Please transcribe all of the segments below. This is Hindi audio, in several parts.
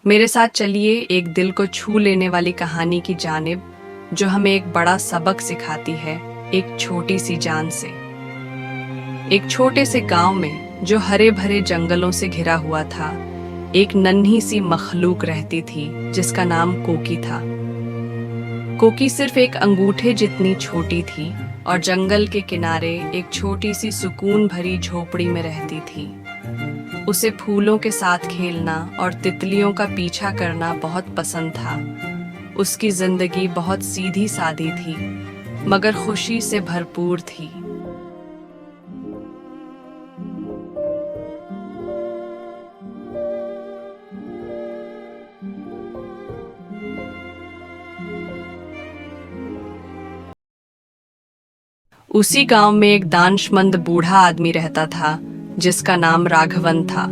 मेरे साथ चलिए एक दिल को छू लेने वाली कहानी की जानिब, जो हमें एक बड़ा सबक सिखाती है, एक छोटी सी जान से। एक छोटे से गांव में, जो हरे भरे जंगलों से घिरा हुआ था, एक नन्ही सी मखलूक रहती थी जिसका नाम कोकी था। कोकी सिर्फ एक अंगूठे जितनी छोटी थी और जंगल के किनारे एक छोटी सी सुकून भरी झोपड़ी में रहती थी। उसे फूलों के साथ खेलना और तितलियों का पीछा करना बहुत पसंद था। उसकी जिंदगी बहुत सीधी सादी थी, मगर खुशी से भरपूर थी। उसी गांव में एक दानशमंद बूढ़ा आदमी रहता था जिसका नाम राघवन था।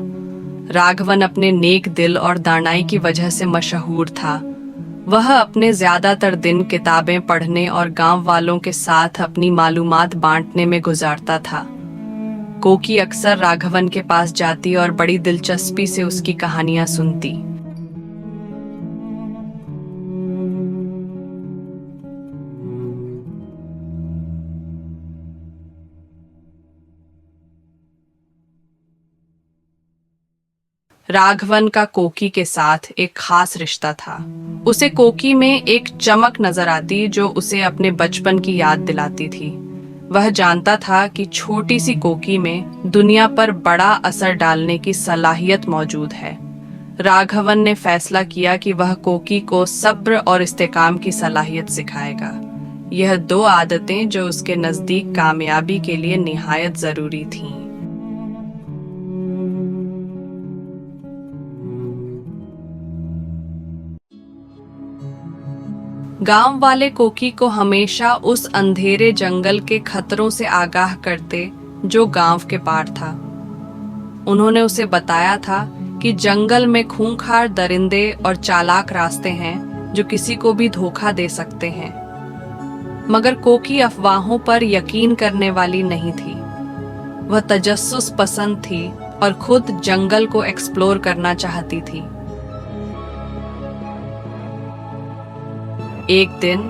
राघवन अपने नेक दिल और दानाई की वजह से मशहूर था। वह अपने ज्यादातर दिन किताबें पढ़ने और गांव वालों के साथ अपनी मालूमात बांटने में गुजारता था। कोकी अक्सर राघवन के पास जाती और बड़ी दिलचस्पी से उसकी कहानियां सुनती। राघवन का कोकी के साथ एक खास रिश्ता था। उसे कोकी में एक चमक नजर आती जो उसे अपने बचपन की याद दिलाती थी। वह जानता था कि छोटी सी कोकी में दुनिया पर बड़ा असर डालने की सलाहियत मौजूद है। राघवन ने फैसला किया कि वह कोकी को सब्र और इस्तेकाम की सलाहियत सिखाएगा। यह दो आदतें जो उसके नजदीक कामयाबी के लिए निहायत जरूरी थीं। गांव वाले कोकी को हमेशा उस अंधेरे जंगल के खतरों से आगाह करते जो गांव के पार था। उन्होंने उसे बताया था कि जंगल में खूंखार दरिंदे और चालाक रास्ते हैं जो किसी को भी धोखा दे सकते हैं। मगर कोकी अफवाहों पर यकीन करने वाली नहीं थी। वह तजस्सुस पसंद थी और खुद जंगल को एक्सप्लोर करना चाहती थी। एक दिन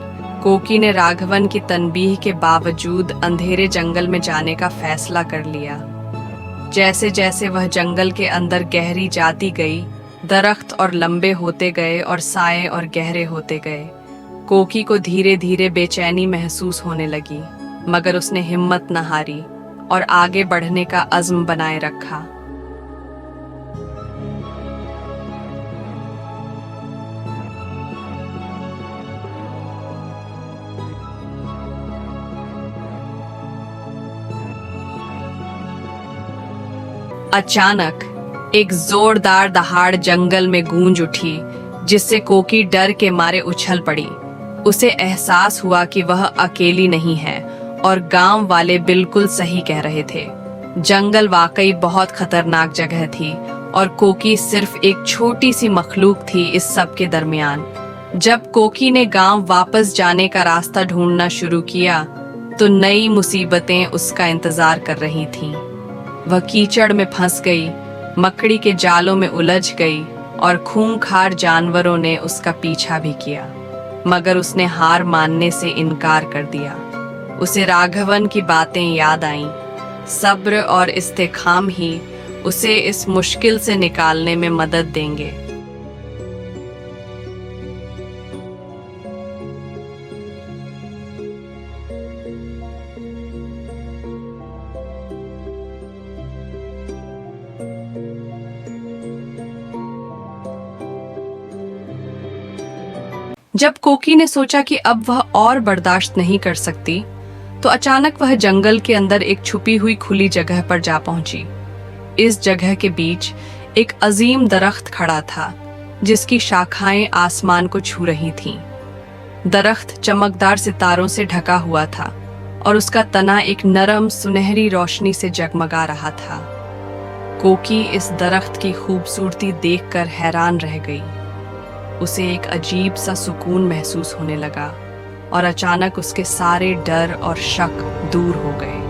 कोकी ने राघवन की तनबीह के बावजूद अंधेरे जंगल में जाने का फैसला कर लिया। जैसे जैसे वह जंगल के अंदर गहरी जाती गई, दरख्त और लंबे होते गए और साए और गहरे होते गए। कोकी को धीरे धीरे बेचैनी महसूस होने लगी, मगर उसने हिम्मत न हारी और आगे बढ़ने का अज़्म बनाए रखा। अचानक एक जोरदार दहाड़ जंगल में गूंज उठी, जिससे कोकी डर के मारे उछल पड़ी। उसे एहसास हुआ कि वह अकेली नहीं है और गांव वाले बिल्कुल सही कह रहे थे। जंगल वाकई बहुत खतरनाक जगह थी और कोकी सिर्फ एक छोटी सी मखलूक थी इस सब के दरमियान। जब कोकी ने गांव वापस जाने का रास्ता ढूंढना शुरू किया, तो नई मुसीबतें उसका इंतजार कर रही थीं। वह कीचड़ में फंस गई, मकड़ी के जालों में उलझ गई और खूंखार जानवरों ने उसका पीछा भी किया, मगर उसने हार मानने से इनकार कर दिया। उसे राघवन की बातें याद आईं। सब्र और इस्तेकाम ही उसे इस मुश्किल से निकालने में मदद देंगे। जब कोकी ने सोचा कि अब वह और बर्दाश्त नहीं कर सकती, तो अचानक वह जंगल के अंदर एक छुपी हुई खुली जगह पर जा पहुंची। इस जगह के बीच एक अजीम दरख्त खड़ा था, जिसकी शाखाएं आसमान को छू रही थीं। दरख्त चमकदार सितारों से ढका हुआ था और उसका तना एक नरम सुनहरी रोशनी से जगमगा रहा था। कोकी इस दरख्त की खूबसूरती देखकर हैरान रह गई। उसे एक अजीब सा सुकून महसूस होने लगा और अचानक उसके सारे डर और शक दूर हो गए।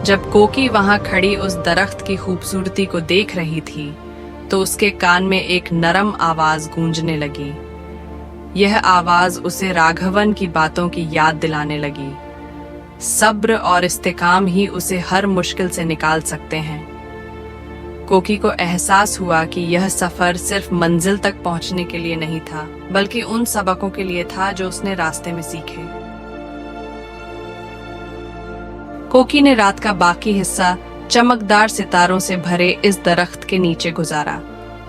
जब कोकी वहां खड़ी उस दरख्त की खूबसूरती को देख रही थी तो उसके कान में एक नरम आवाज गूंजने लगी। यह आवाज उसे राघवन की बातों की याद दिलाने लगी। सब्र और इस्तेकाम ही उसे हर मुश्किल से निकाल सकते हैं। कोकी को एहसास हुआ कि यह सफर सिर्फ मंजिल तक पहुंचने के लिए नहीं था, बल्कि उन सबकों के लिए था जो उसने रास्ते में सीखे। कोकी ने रात का बाकी हिस्सा चमकदार सितारों से भरे इस दरख्त के नीचे गुजारा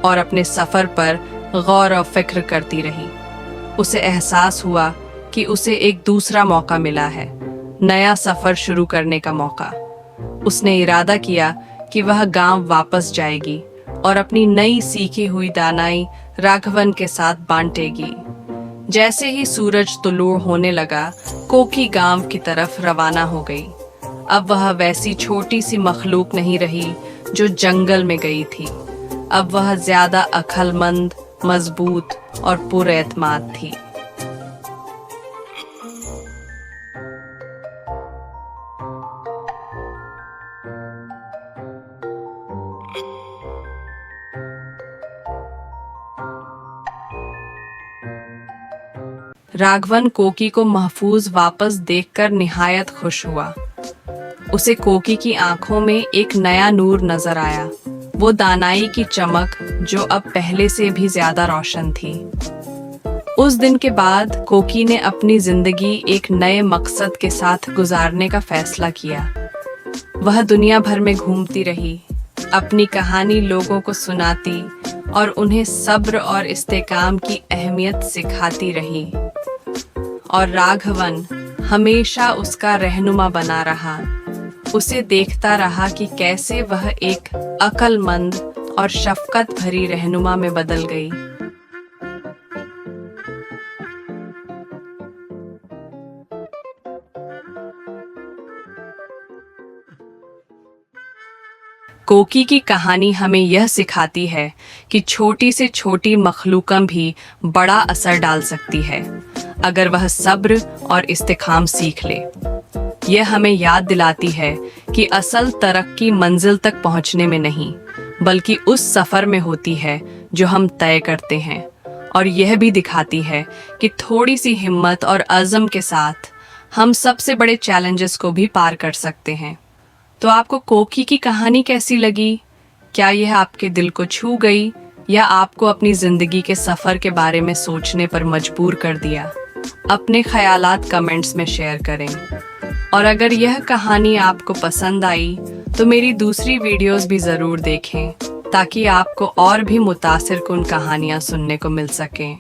और अपने सफर पर गौर और फिक्र करती रही। उसे एहसास हुआ कि उसे एक दूसरा मौका मिला है, नया सफर शुरू करने का मौका। उसने इरादा किया कि वह गांव वापस जाएगी और अपनी नई सीखी हुई दानाई राघवन के साथ बांटेगी। जैसे ही सूरज तुलुड़ होने लगा, कोकी गांव की तरफ रवाना हो गई। अब वह वैसी छोटी सी मखलूक नहीं रही जो जंगल में गई थी। अब वह ज्यादा अक्लमंद, मजबूत और पुरएतमाद थी। राघवन कोकी को महफूज वापस देखकर निहायत खुश हुआ। उसे कोकी की आंखों में एक नया नूर नजर आया, वो दानाई की चमक जो अब पहले से भी ज्यादा रोशन थी। उस दिन के बाद कोकी ने अपनी जिंदगी एक नए मकसद के साथ गुजारने का फैसला किया। वह दुनिया भर में घूमती रही, अपनी कहानी लोगों को सुनाती और उन्हें सब्र और इस्तेकाम की अहमियत सिखाती रही। और राघवन हमेशा उसका रहनुमा बना रहा, उसे देखता रहा कि कैसे वह एक अक्लमंद और शफकत भरी रहनुमा में बदल गई। कोकी की कहानी हमें यह सिखाती है कि छोटी से छोटी मखलूकम भी बड़ा असर डाल सकती है अगर वह सब्र और इस्तेकाम सीख ले। यह हमें याद दिलाती है कि असल तरक्की मंजिल तक पहुंचने में नहीं, बल्कि उस सफर में होती है जो हम तय करते हैं। और यह भी दिखाती है कि थोड़ी सी हिम्मत और अज़्म के साथ हम सबसे बड़े चैलेंजेस को भी पार कर सकते हैं। तो आपको कोकी की कहानी कैसी लगी? क्या यह आपके दिल को छू गई या आपको अपनी जिंदगी के सफर के बारे में सोचने पर मजबूर कर दिया? अपने ख्यालात कमेंट्स में शेयर करें। और अगर यह कहानी आपको पसंद आई तो मेरी दूसरी वीडियोस भी ज़रूर देखें ताकि आपको और भी मुतासिर कुन कहानियाँ सुनने को मिल सकें।